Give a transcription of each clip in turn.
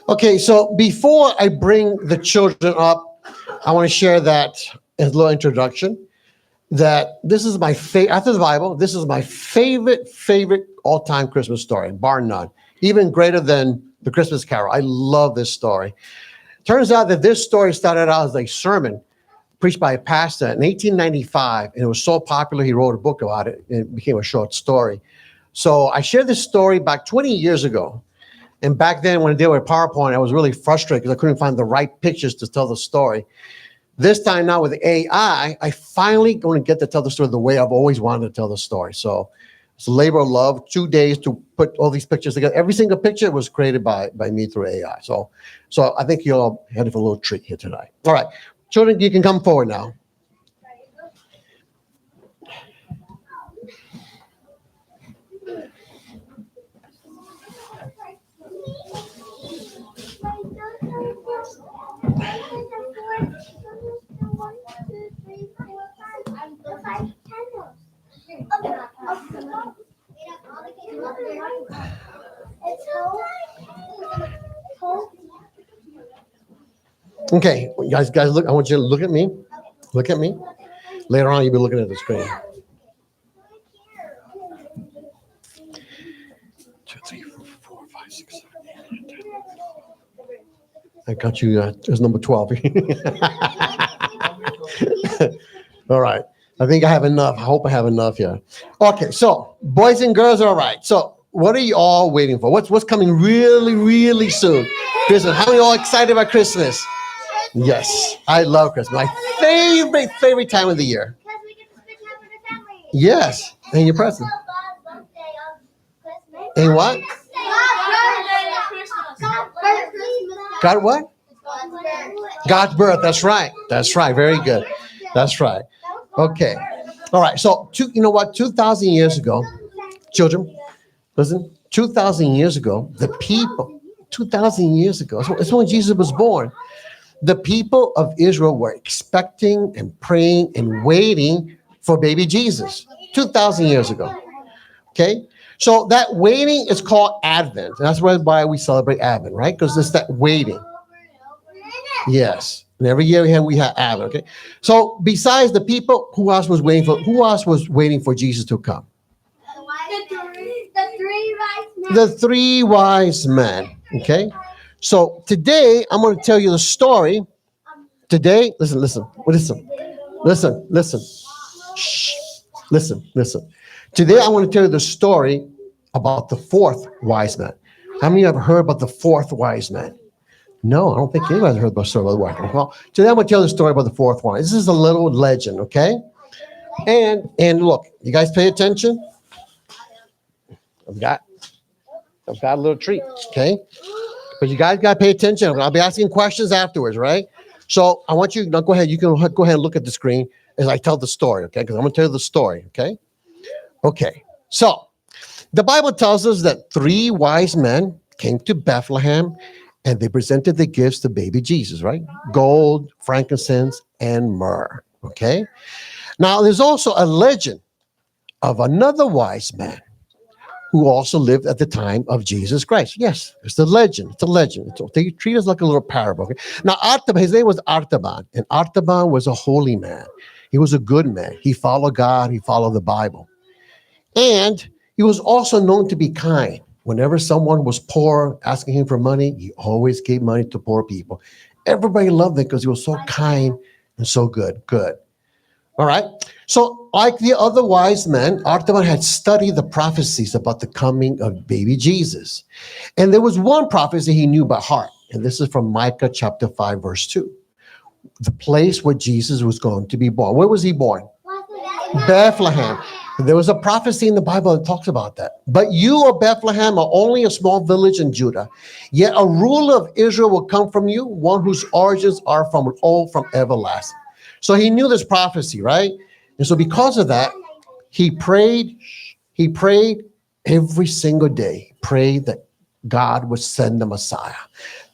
Okay, so before I bring the children up, I want to share that as a little introduction. That this is my favorite, after the Bible, this is my favorite all-time Christmas story, bar none. Even greater than the Christmas Carol. I love this story. Turns out that this story started out as a sermon preached by a pastor in 1895, and it was so popular he wrote a book about it, and it became a short story. So I shared this story back 20 years ago. And back then, when I did with PowerPoint, I was really frustrated because I couldn't find the right pictures to tell the story. This time now with AI, I finally going to get to tell the story the way I've always wanted to tell the story. So it's a labor of love, 2 days to put all these pictures together. Every single picture was created by me through AI. So I think you're all headed for a little treat here tonight. All right, children, you can come forward now. Okay, guys, look. I want you to look at me. Look at me. Later on, you'll be looking at the screen. 2, 3, 4, 5, 6, 7, 8, 9, 10. I got you as number 12. All right. I think I have enough. I hope I have enough here. Okay, so boys and girls, all right. So what are you all waiting for? What's coming really, really soon? Christmas. How many all excited about Christmas? Yes, I love Christmas. My favorite time of the year. Because we get to spend time with our family. Yes, and your present. And what? God what? God's birth. That's right. That's right. Very good. That's right. Okay. All right. So, you know what? 2,000 years ago, children, listen, 2,000 years ago, the people, 2,000 years ago, it's when Jesus was born. The people of Israel were expecting and praying and waiting for baby Jesus 2,000 years ago. Okay? So that waiting is called Advent. And that's why we celebrate Advent, right? Because it's that waiting. Yes. And every year we have Advent, okay? So besides the people, who else was waiting for Jesus to come? The three wise men, okay? So today, I'm going to tell you the story. Today, listen. Shh. Listen. Today, I want to tell you the story about the fourth wise man. How many of you have heard about the fourth wise man? No, I don't think anybody's heard about the story about the wise man. Well, today I'm going to tell you the story about the fourth one. This is a little legend, okay? And look, you guys pay attention. I've got a little treat, okay? But you guys got to pay attention. I'll be asking questions afterwards, right? So I want you to go ahead. You can go ahead and look at the screen as I tell the story, okay? Because I'm going to tell you the story, okay? Okay. So the Bible tells us that three wise men came to Bethlehem and they presented the gifts to baby Jesus, right? Gold, frankincense, and myrrh, okay? Now, there's also a legend of another wise man who also lived at the time of Jesus Christ. Yes, it's a legend. They treat us like a little parable. Okay? Now, his name was Artaban, and Artaban was a holy man. He was a good man. He followed God. He followed the Bible. And he was also known to be kind. Whenever someone was poor, asking him for money, he always gave money to poor people. Everybody loved him because he was so kind and so good. Good. All right. So like the other wise men, Artaban had studied the prophecies about the coming of baby Jesus. And there was one prophecy he knew by heart. And this is from Micah chapter 5, verse 2. The place where Jesus was going to be born. Where was he born? Bethlehem. There was a prophecy in the Bible that talks about that. But you, O Bethlehem, are only a small village in Judah. Yet a ruler of Israel will come from you, one whose origins are from everlasting. So he knew this prophecy, right? And so because of that, he prayed every single day, prayed that God would send the Messiah,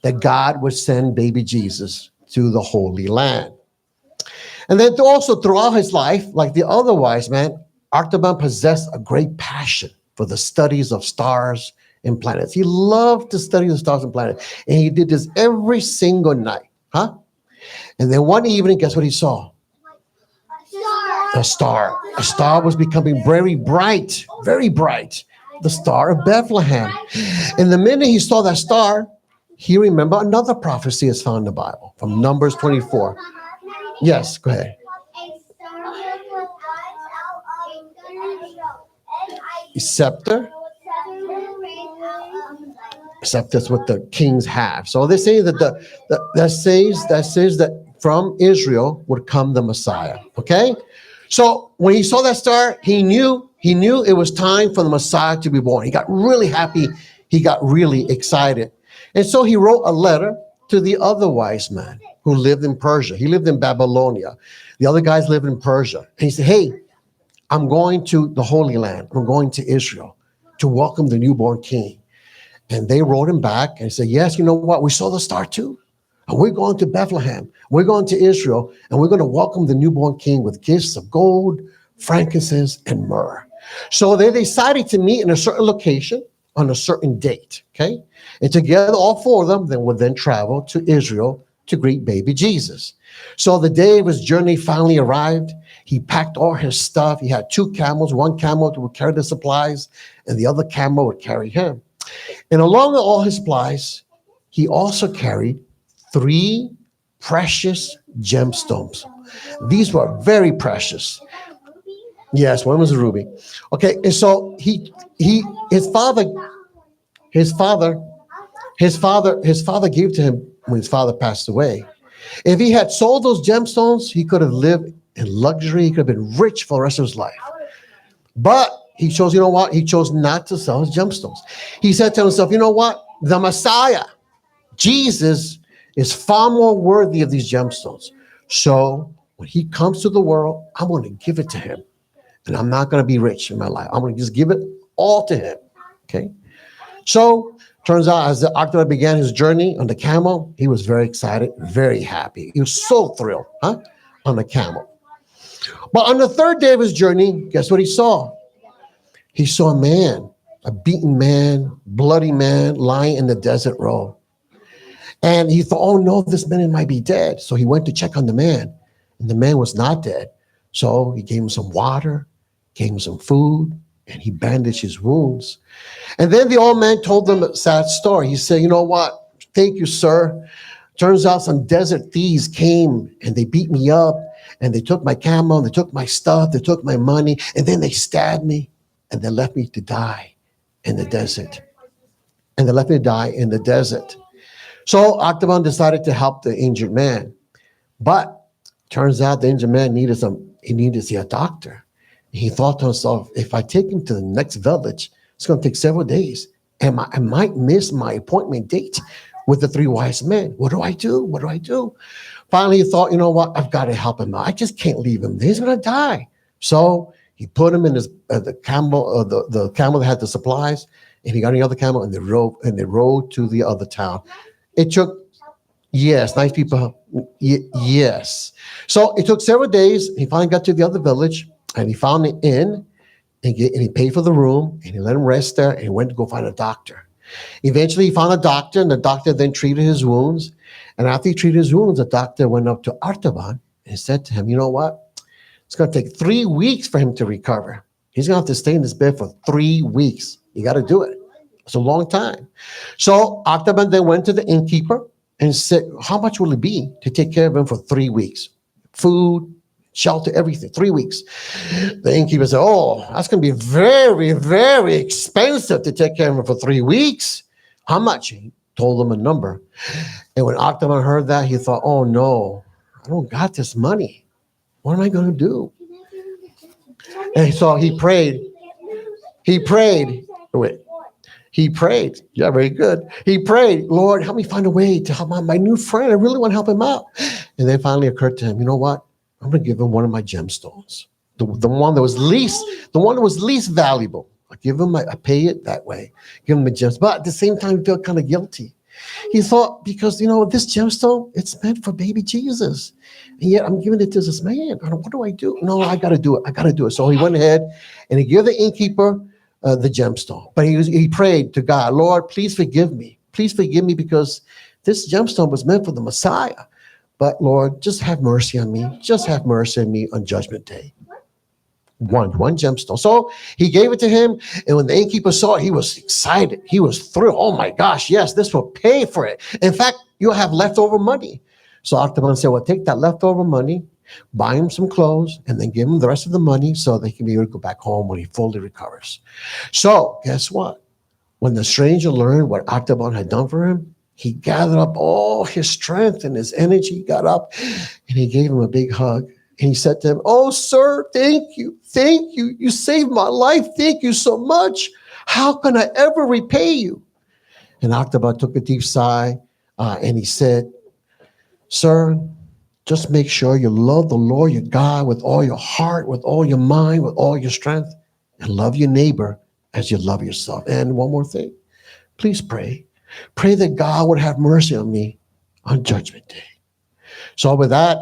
that God would send baby Jesus to the Holy Land. And then also throughout his life, like the other wise man, Artaban possessed a great passion for the studies of stars and planets. He loved to study the stars and planets. And he did this every single night. Huh? And then one evening, guess what he saw? A star. A star was becoming very bright, very bright. The star of Bethlehem. And the minute he saw that star, he remembered another prophecy is found in the Bible from Numbers 24. Yes, go ahead. Scepter. Scepter is what the kings have. So they say that that says that from Israel would come the Messiah. Okay. So when he saw that star, he knew it was time for the Messiah to be born. He got really happy. He got really excited. And so he wrote a letter to the other wise man who lived in Persia. He lived in Babylonia. The other guys lived in Persia. And he said, hey, I'm going to the Holy Land. I'm going to Israel to welcome the newborn king. And they wrote him back and said, yes, you know what? We saw the star too. And we're going to Bethlehem. We're going to Israel. And we're going to welcome the newborn king with gifts of gold, frankincense, and myrrh. So they decided to meet in a certain location on a certain date. Okay. And together, all four of them then would then travel to Israel to greet baby Jesus. So the day of his journey finally arrived. He packed all his stuff. He had two camels. One camel would carry the supplies, and the other camel would carry him. And along with all his supplies, he also carried 3 precious gemstones. These were very precious. Yes, one was a ruby. Okay, and so his father gave to him when his father passed away. If he had sold those gemstones, he could have lived in luxury. He could have been rich for the rest of his life. But he chose, you know what? He chose not to sell his gemstones. He said to himself, you know what? The Messiah, Jesus, is far more worthy of these gemstones. So when he comes to the world, I'm going to give it to him. And I'm not going to be rich in my life. I'm going to just give it all to him. Okay. So turns out as the octopus began his journey on the camel, he was very excited, very happy. He was so thrilled, on the camel. But on the third day of his journey, guess what he saw? He saw a man, a beaten man, bloody man lying in the desert road. And he thought, oh no, this man might be dead. So he went to check on the man, and the man was not dead. So he gave him some water, gave him some food, and he bandaged his wounds. And then the old man told them a sad story. He said, you know what? Thank you, sir. Turns out some desert thieves came and they beat me up and they took my camel, they took my stuff, they took my money, and then they stabbed me and they left me to die in the desert. And they left me to die in the desert. So Octagon decided to help the injured man. But turns out the injured man needed to see a doctor. He thought to himself, if I take him to the next village, it's going to take several days. And I might miss my appointment date with the 3 wise men. What do I do? What do I do? Finally, he thought, you know what? I've got to help him out. I just can't leave him. He's going to die. So he put him in the camel that had the supplies, and he got on the other camel, and they rode to the other town. It took, yes, nice people. Yes. So it took several days. He finally got to the other village, and he found an inn, and he paid for the room, and he let him rest there, and he went to go find a doctor. Eventually, he found a doctor, and the doctor then treated his wounds. And after he treated his wounds, the doctor went up to Artaban and said to him, you know what? It's going to take 3 weeks for him to recover. He's going to have to stay in this bed for 3 weeks. You got to do it. It's a long time. So Artaban then went to the innkeeper and said, how much will it be to take care of him for 3 weeks? Food, shelter, everything, 3 weeks. The innkeeper said, oh, that's going to be very, very expensive to take care of him for 3 weeks. How much? He told them a number. And when Octagon heard that, he thought, oh no, I don't got this money. What am I going to do? And so he prayed. Yeah, very good. He prayed, Lord, help me find a way to help my new friend. I really want to help him out. And then finally occurred to him, you know what? I'm going to give him one of my gemstones. The one that was least valuable. I give him, I pay it that way. Give him a gemstone. But at the same time, he felt kind of guilty. He thought, because, this gemstone, it's meant for baby Jesus. And yet I'm giving it to this man. What do I do? No, I got to do it. So he went ahead and he gave the innkeeper the gemstone. But he prayed to God, Lord, please forgive me. Please forgive me because this gemstone was meant for the Messiah. But Lord, just have mercy on me. Just have mercy on me on Judgment Day. One gemstone. So he gave it to him. And when the innkeeper saw it, he was excited. He was thrilled. Oh my gosh, yes, this will pay for it. In fact, you'll have leftover money. So Octagon said, well, take that leftover money, buy him some clothes, and then give him the rest of the money so they can be able to go back home when he fully recovers. So guess what? When the stranger learned what Octagon had done for him, he gathered up all his strength and his energy, got up, and he gave him a big hug. And he said to him, oh, sir, thank you. Thank you. You saved my life. Thank you so much. How can I ever repay you? And Octagon took a deep sigh and he said, sir, just make sure you love the Lord your God with all your heart, with all your mind, with all your strength, and love your neighbor as you love yourself. And one more thing, please pray. Pray that God would have mercy on me on Judgment Day. So with that,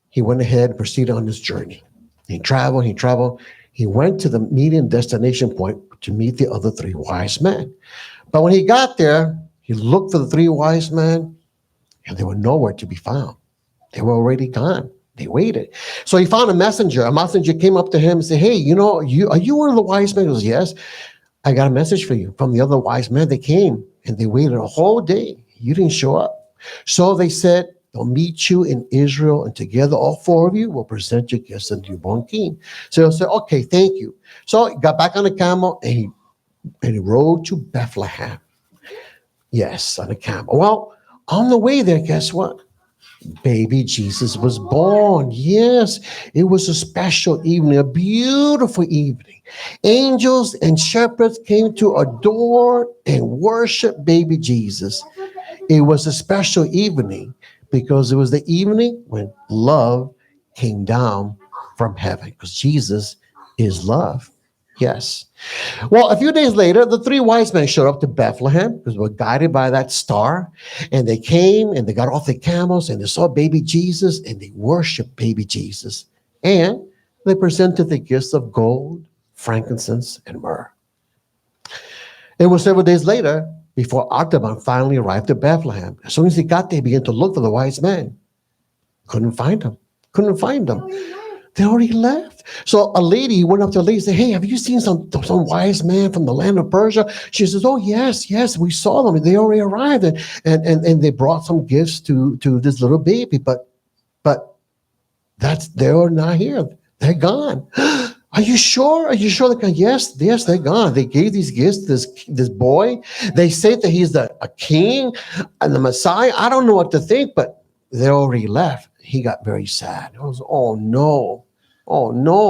he went ahead and proceeded on his journey. He traveled. He went to the meeting destination point to meet the other three wise men. But when he got there, he looked for the three wise men, and they were nowhere to be found. They were already gone. They waited. So he found a messenger. A messenger came up to him and said, hey, are you one of the wise men? He goes, yes, I got a message for you from the other wise men. They came and they waited a whole day. You didn't show up. So they said, they'll meet you in Israel, and together all four of you will present your gifts to the newborn king. So he'll say, okay, thank you. So he got back on the camel and he rode to Bethlehem. Yes, on a camel. Well, on the way there, guess what? Baby Jesus was born. Yes, it was a special evening, a beautiful evening. Angels and shepherds came to adore and worship baby Jesus. It was a special evening because it was the evening when love came down from heaven, because Jesus is love. Yes. Well, a few days later, the three wise men showed up to Bethlehem because they were guided by that star. And they came and they got off their camels and they saw baby Jesus and they worshiped baby Jesus. And they presented the gifts of gold, frankincense, and myrrh. It was several days later before Octagon finally arrived at Bethlehem. As soon as he got there, he began to look for the wise men. Couldn't find them. They already left. So a lady went up to a lady and said, hey, have you seen some wise man from the land of Persia? She says, oh, yes, we saw them. They already arrived. And they brought some gifts to this little baby. But they're not here. They're gone. Are you sure? They're gone? Yes, they're gone. They gave these gifts to this boy. They say that he's a king and the Messiah. I don't know what to think, but they already left. He got very sad. He was, oh no,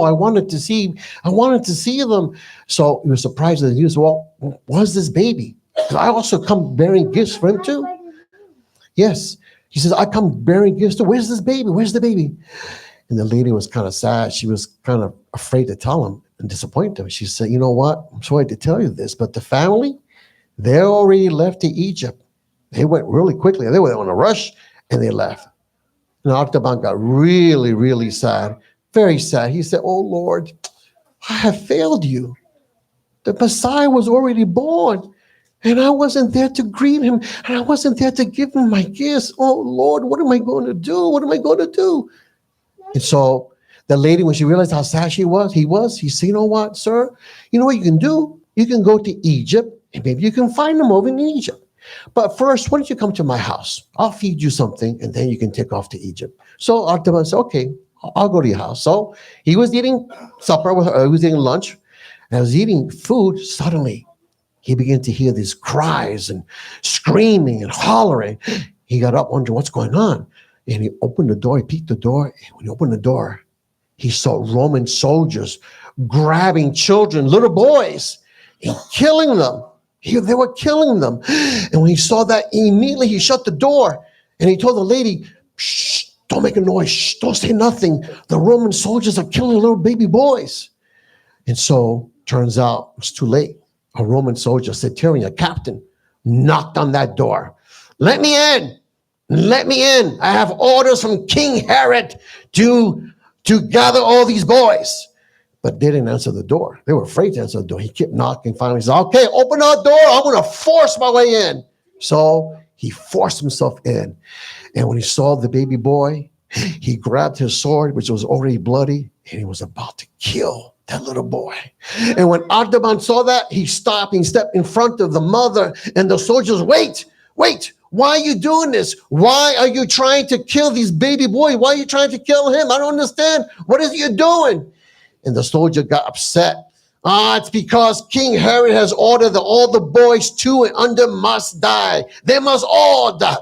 I wanted to see them. So he was surprised at the news. Well, what's this baby? I also come bearing gifts for him too. Yes. He says, I come bearing gifts too. Where's this baby? Where's the baby? And the lady was kind of sad. She was kind of afraid to tell him and disappoint him. She said, you know what? I'm sorry to tell you this, but the family, they already left to Egypt. They went really quickly. They were on a rush and they left. And Octagon got really, really sad, very sad. He said, oh, Lord, I have failed you. The Messiah was already born, and I wasn't there to greet him, and I wasn't there to give him my gifts. Oh, Lord, what am I going to do? And so the lady, when she realized how sad he said, you know what, sir? You know what you can do? You can go to Egypt, and maybe you can find him over in Egypt. But first, why don't you come to my house? I'll feed you something, and then you can take off to Egypt. So Octagon said, okay, I'll go to your house. So he was eating supper with her. He was eating lunch. And I was eating food. Suddenly, he began to hear these cries and screaming and hollering. He got up, wondering what's going on. And he opened the door. He peeked the door. And when he opened the door, he saw Roman soldiers grabbing children, little boys, and killing them. They were killing them. And when he saw that, immediately he shut the door. And he told the lady, shh, don't make a noise. Shh, don't say nothing. The Roman soldiers are killing little baby boys. And so, turns out, it was too late. A Roman soldier, Centurion, a captain, knocked on that door. Let me in. I have orders from King Herod to gather all these boys. But they didn't answer the door. They were afraid to answer the door. He kept knocking. Finally, he said, okay, open that door. I'm going to force my way in. So he forced himself in. And when he saw the baby boy, he grabbed his sword, which was already bloody, and he was about to kill that little boy. And when Artaban saw that, he stopped. He stepped in front of the mother and the soldiers. Wait. Why are you doing this? Why are you trying to kill these baby boys? Why are you trying to kill him? I don't understand. What is you doing? And the soldier got upset. It's because King Herod has ordered that all the boys 2 and under must die. They must all die.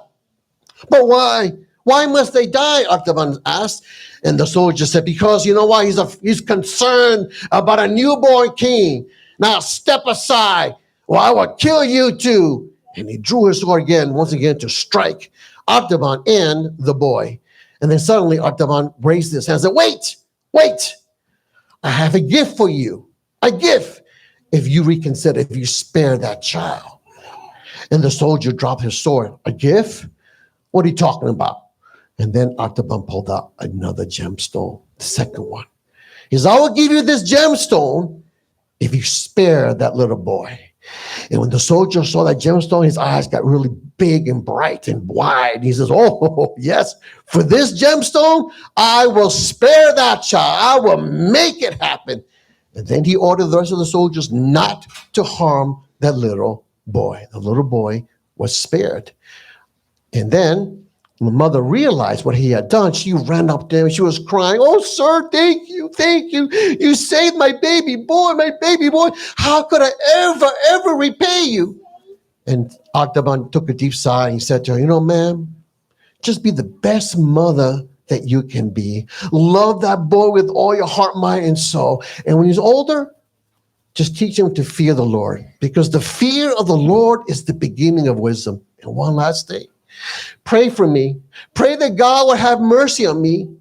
But why? Why must they die? Artaban asked. And the soldier said, because you know why? He's concerned about a newborn king. Now step aside, or I will kill you too. And he drew his sword once again to strike Artaban and the boy. And then suddenly Artaban raised his hand and said, wait. I have a gift for you. A gift. If you reconsider, if you spare that child. And the soldier dropped his sword. A gift? What are you talking about? And then Artaban pulled out another gemstone, the second one. He says, I will give you this gemstone if you spare that little boy. And when the soldier saw that gemstone, his eyes got really big and bright and wide. He says, oh, yes, for this gemstone, I will spare that child. I will make it happen. And then he ordered the rest of the soldiers not to harm that little boy. The little boy was spared. And then the mother realized what he had done. She ran up to him. She was crying, oh, sir, thank you. You saved my baby boy. How could I ever repay you? And Artaban took a deep sigh and he said to her, you know, ma'am, just be the best mother that you can be. Love that boy with all your heart, mind, and soul. And when he's older, just teach him to fear the Lord, because the fear of the Lord is the beginning of wisdom. And one last thing. Pray for me. Pray that God would have mercy on me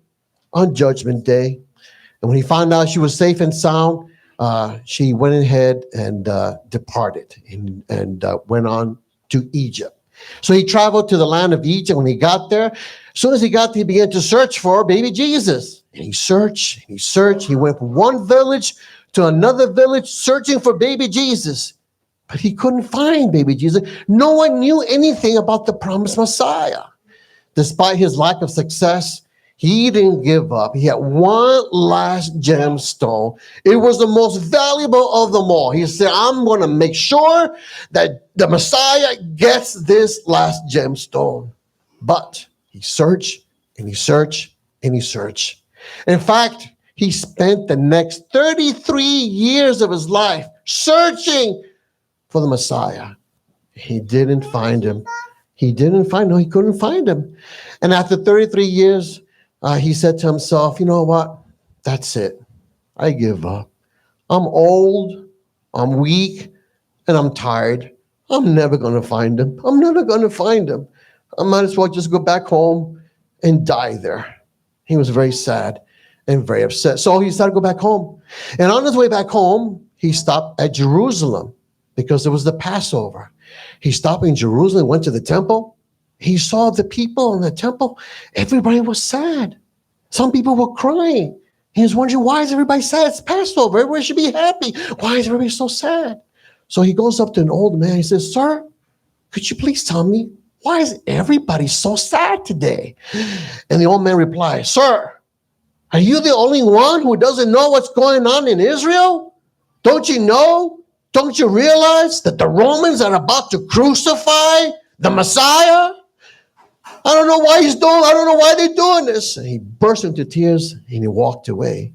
on Judgment Day. And when he found out she was safe and sound, she went ahead and departed and went on to Egypt. So he traveled to the land of Egypt. When he got there, as soon as he got there, he began to search for baby Jesus. And he searched. He went from one village to another village searching for baby Jesus. But he couldn't find baby Jesus. No one knew anything about the promised Messiah. Despite his lack of success, he didn't give up. He had one last gemstone. It was the most valuable of them all. He said, I'm going to make sure that the Messiah gets this last gemstone. But he searched and he searched and he searched. In fact, he spent the next 33 years of his life searching for the Messiah. He didn't find him. He couldn't find him. And after 33 years, he said to himself, you know what? That's it. I give up. I'm old, I'm weak, and I'm tired. I'm never going to find him. I might as well just go back home and die there. He was very sad and very upset. So he decided to go back home. And on his way back home, he stopped at Jerusalem, because it was the Passover. He stopped in Jerusalem, went to the temple. He saw the people in the temple. Everybody was sad. Some people were crying. He was wondering, why is everybody sad? It's Passover. Everybody should be happy. Why is everybody so sad? So he goes up to an old man. He says, sir, could you please tell me, why is everybody so sad today? And the old man replied, sir, are you the only one who doesn't know what's going on in Israel? Don't you know? Don't you realize that the Romans are about to crucify the Messiah? I don't know why they're doing this. And he burst into tears and he walked away.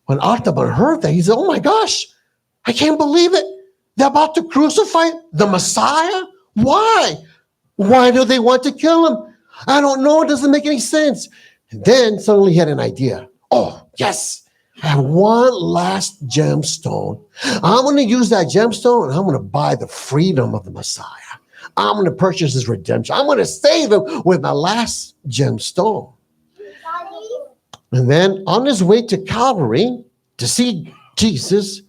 When Artaban heard that, he said, oh my gosh, I can't believe it. They're about to crucify the Messiah? Why? Why do they want to kill him? I don't know. It doesn't make any sense. And then suddenly he had an idea. Oh, yes. I have one last gemstone. I'm going to use that gemstone and I'm going to buy the freedom of the Messiah. I'm going to purchase his redemption. I'm going to save him with my last gemstone. And then on his way to Calvary to see Jesus,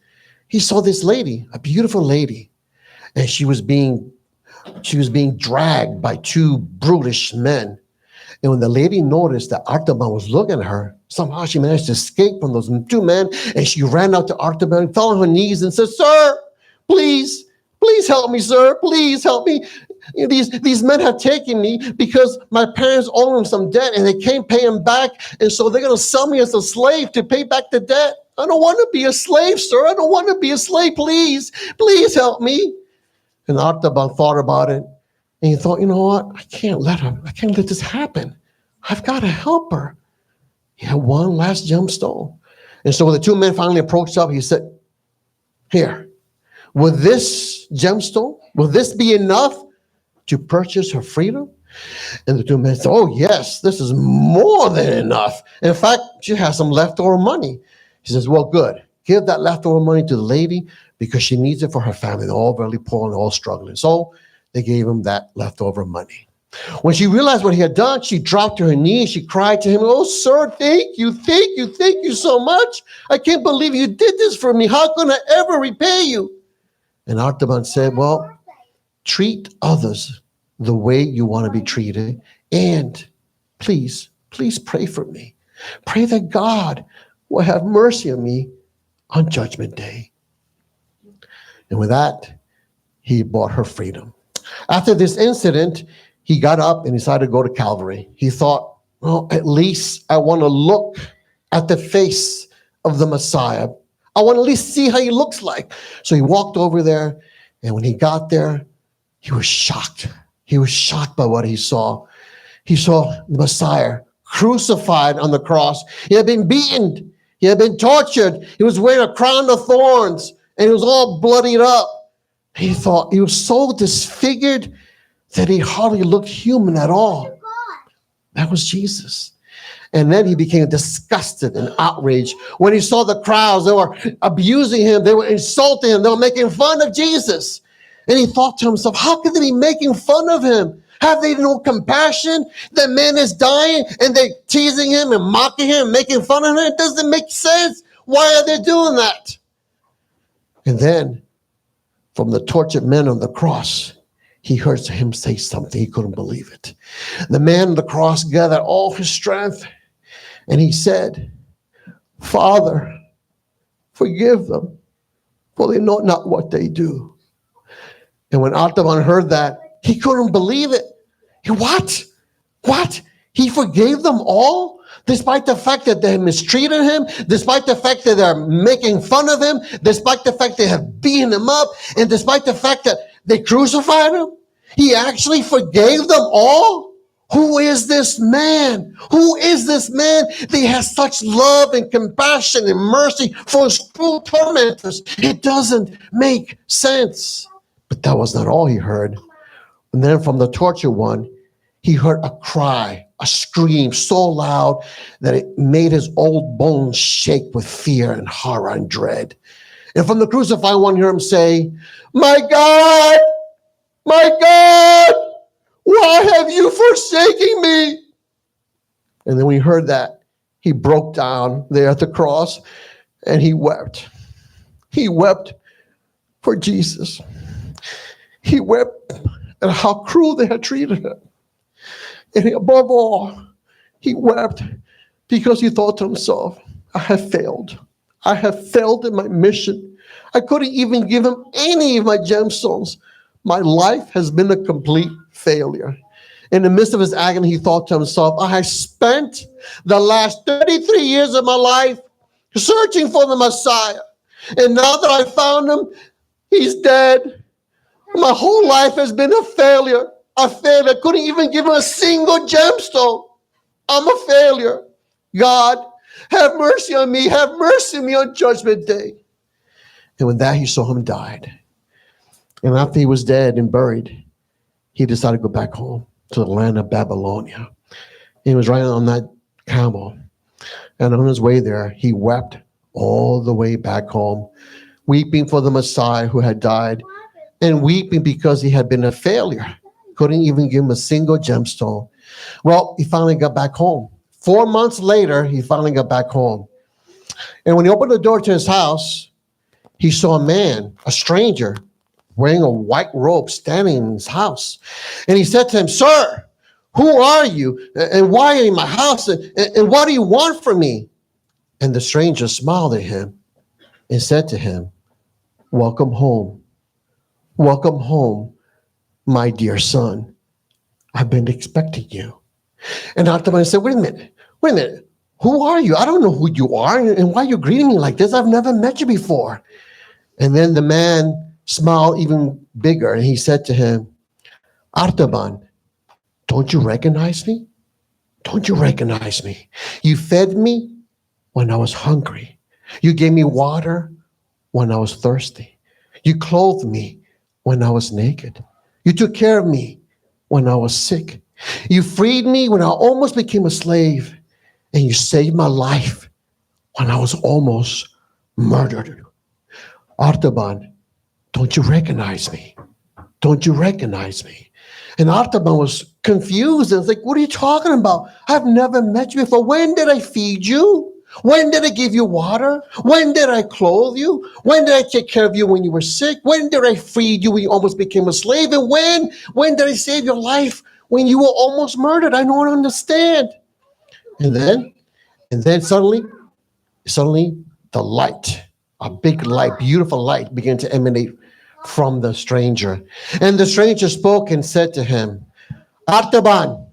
he saw this lady, a beautiful lady, and she was being dragged by 2 brutish men. And when the lady noticed that Artaban was looking at her, Somehow she managed to escape from those two men, and she ran out to Artaban, fell on her knees, and said, "Sir, please, please help me, sir. Please help me. These men have taken me because my parents owe them some debt, and they can't pay them back, and so they're going to sell me as a slave to pay back the debt. I don't want to be a slave, sir. I don't want to be a slave. Please, please help me." And Artaban thought about it, and he thought, you know what? I can't let this happen. I've got to help her. He had one last gemstone. And so when the two men finally approached up, he said, "Here, will this gemstone, will this be enough to purchase her freedom?" And the two men said, "Oh, yes, this is more than enough. In fact, she has some leftover money." He says, "Well, good. Give that leftover money to the lady because she needs it for her family. They're all very poor and all struggling." So they gave him that leftover money. When she realized what he had done, she dropped to her knees. She cried to him, "Oh, sir, thank you so much. I can't believe you did this for me. How can I ever repay you?" And Artaban said, "Well, treat others the way you want to be treated. And please, please pray for me. Pray that God will have mercy on me on Judgment Day." And with that, he bought her freedom. After this incident, he got up and decided to go to Calvary. He thought, well, at least I want to look at the face of the Messiah. I want to at least see how he looks like. So he walked over there, and when he got there, he was shocked. He was shocked by what he saw. He saw the Messiah crucified on the cross. He had been beaten. He had been tortured. He was wearing a crown of thorns, and he was all bloodied up. He thought he was so disfigured that he hardly looked human at all. That was Jesus. And then he became disgusted and outraged when he saw the crowds. They were abusing him. They were insulting him. They were making fun of Jesus. And he thought to himself, how could they be making fun of him? Have they no compassion? The man is dying and they're teasing him and mocking him, making fun of him. It doesn't make sense. Why are they doing that? And then from the tortured men on the cross, he heard him say something. He couldn't believe it. The man on the cross gathered all his strength and he said, "Father, forgive them, for they know not what they do." And when Artaban heard that, he couldn't believe it. What? He forgave them all? Despite the fact that they mistreated him, despite the fact that they're making fun of him, despite the fact they have beaten him up, and despite the fact that they crucified him, he actually forgave them all? Who is this man? Who is this man that has such love and compassion and mercy for his cruel tormentors? It doesn't make sense. But that was not all he heard. And then from the tortured one, he heard a cry, a scream so loud that it made his old bones shake with fear and horror and dread. And from the crucified one, you hear him say, my God, why have you forsaken me?" And then when he heard that, he broke down there at the cross and he wept. He wept for Jesus. He wept at how cruel they had treated him. And above all, he wept because he thought to himself, I have failed. I have failed in my mission. I couldn't even give him any of my gemstones. My life has been a complete failure. In the midst of his agony, he thought to himself, I have spent the last 33 years of my life searching for the Messiah. And now that I found him, he's dead. My whole life has been a failure. I failed. I couldn't even give him a single gemstone. I'm a failure. God, have mercy on me. Have mercy on me on Judgment Day. And with that, he saw him died. And after he was dead and buried, he decided to go back home to the land of Babylonia. He was riding on that camel. And on his way there, he wept all the way back home, weeping for the Messiah who had died and weeping because he had been a failure. Couldn't even give him a single gemstone. Well, he finally got back home. 4 months later, he finally got back home. And when he opened the door to his house, he saw a man, a stranger, wearing a white robe standing in his house. And he said to him, Sir, Who are you? And why are you in my house? And what do you want from me? And the stranger smiled at him and said to him, welcome home. Welcome home, my dear son. I've been expecting you. And Artaban said, wait a minute. Who are you? I don't know who you are. And why are you greeting me like this? I've never met you before. And then the man smiled even bigger. And he said to him, Artaban, don't you recognize me? Don't you recognize me? You fed me when I was hungry. You gave me water when I was thirsty. You clothed me when I was naked. You took care of me when I was sick. You freed me when I almost became a slave. And you saved my life when I was almost murdered. Artaban, don't you recognize me? Don't you recognize me? And Artaban was confused and was like, what are you talking about? I've never met you before. When did I feed you? When did I give you water? When did I clothe you? When did I take care of you when you were sick? When did I feed you when you almost became a slave? And when did I save your life when you were almost murdered? I don't understand. And then suddenly the light, a big light, beautiful light began to emanate from the stranger. And the stranger spoke and said to him, Artaban,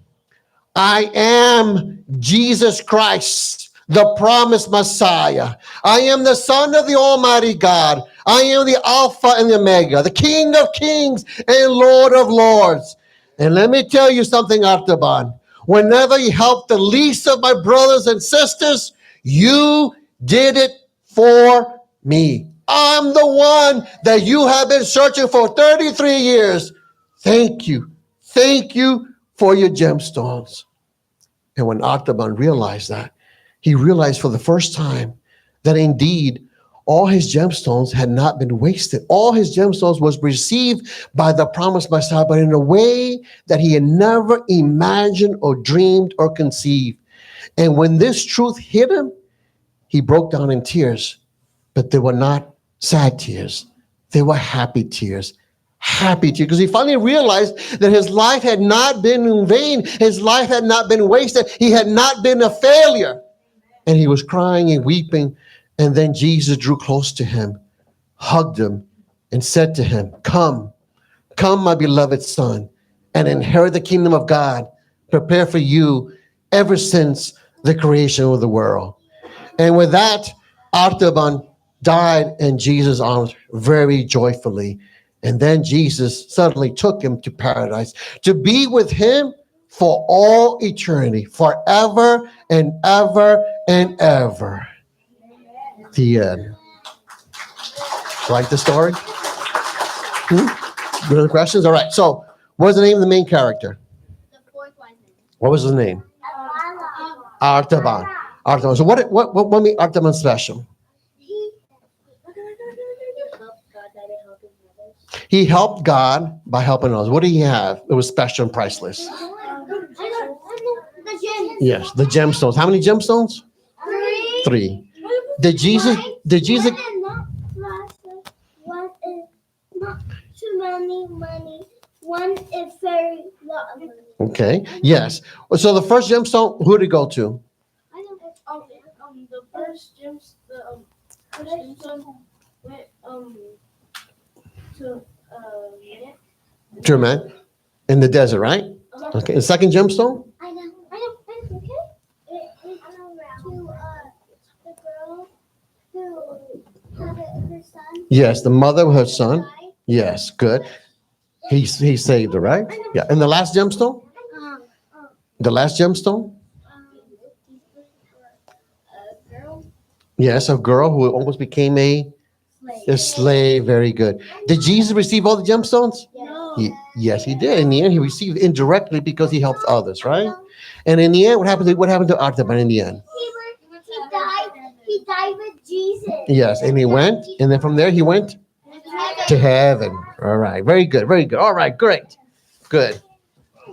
I am Jesus Christ, the promised Messiah. I am the Son of the Almighty God. I am the Alpha and the Omega, the King of Kings and Lord of Lords. And let me tell you something, Artaban. Whenever you help the least of my brothers and sisters, you did it for me. I'm the one that you have been searching for 33 years. Thank you. Thank you for your gemstones. And when Artaban realized that, he realized for the first time that indeed all his gemstones had not been wasted. All his gemstones was received by the promised Messiah, but in a way that he had never imagined or dreamed or conceived. And when this truth hit him, he broke down in tears, but they were not sad tears. They were happy tears. Happy tears, because he finally realized that his life had not been in vain. His life had not been wasted. He had not been a failure. And he was crying and weeping. And then Jesus drew close to him, hugged him, and said to him, come, my beloved son, and inherit the kingdom of God, prepared for you ever since the creation of the world. And with that, Artaban died in Jesus' arms very joyfully. And then Jesus suddenly took him to paradise to be with him for all eternity, forever and ever and ever. The end. Like the story? Good other questions? All right. So, what's the name of the main character? The fourth wise man. What was his name? Artaban. Artaban. So, what made Artaban special? He helped God by helping others. He helped God by helping others. What did he have? It was special and priceless. The gem. Yes, the gemstones. How many gemstones? 3. Did Jesus? One is not too many money. One is very lot of money. Okay. Yes. So the first gemstone, who did it go to? I know it's The first gems, first gemstone went to man. To a man in the desert, right? Okay. The second gemstone? I know. Okay. It to the girl who had her son. Yes, the mother with her son. died. Yes, good. He saved her, right? Yeah. And the last gemstone? The last gemstone? Girl Yes, a girl who almost became a slave. Very good. Did Jesus receive all the gemstones? No. Yes, he did. In the end, he received indirectly because he helped others, right? And in the end, what happened to Artaban in the end? He died with Jesus. Yes, and he went, and then from there he went to heaven. All right, very good, very good. All right, great, good.